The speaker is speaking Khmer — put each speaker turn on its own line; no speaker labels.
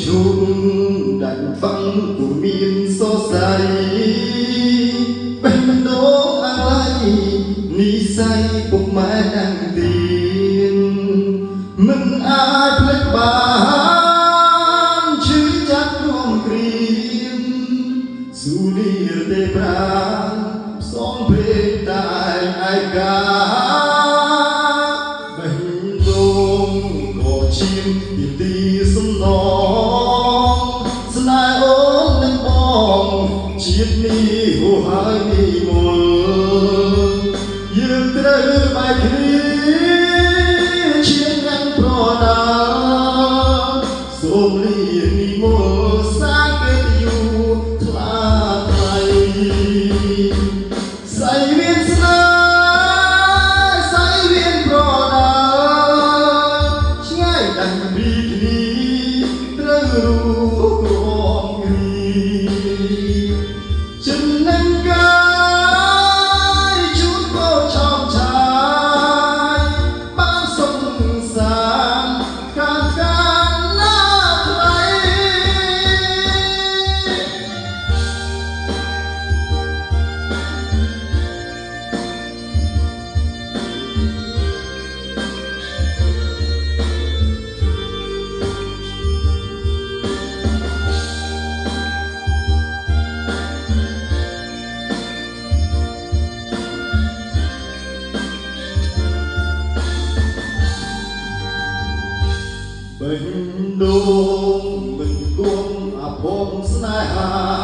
ជុំដាច់ฟังពុំមានសរសៃបេះដូងអាឡ័យនិស័យពុកម៉ែដាំងទៀនមិនអាចភ្លេចបានឈឺចាប់រួមគ្រៀមស៊ូនីរទេប្រាផ្សងព្រេងតែឯកាបេះដូងក៏ឈាមពីទីសំណងស្នេហ៍អូននឹងបងជាតិនេះហួហើយនេះមុលយើងត្រូវបែកគ្នាឈាននឹងប្រដាសូមលីនិមលសាកិត្តិយសថ្លាថ្លៃសៃវៀនស្នេហ៍សៃវៀនប្រដាឆ្ងាយដាច់ពីគ្នាត្រូវរួបរំគ្នាចំណេញកាយជួនក៏ឆោមឆាយបានសុខសាន្តខាងការណាថ្លៃបេះដូងមិនគួរអាភពស្នេហា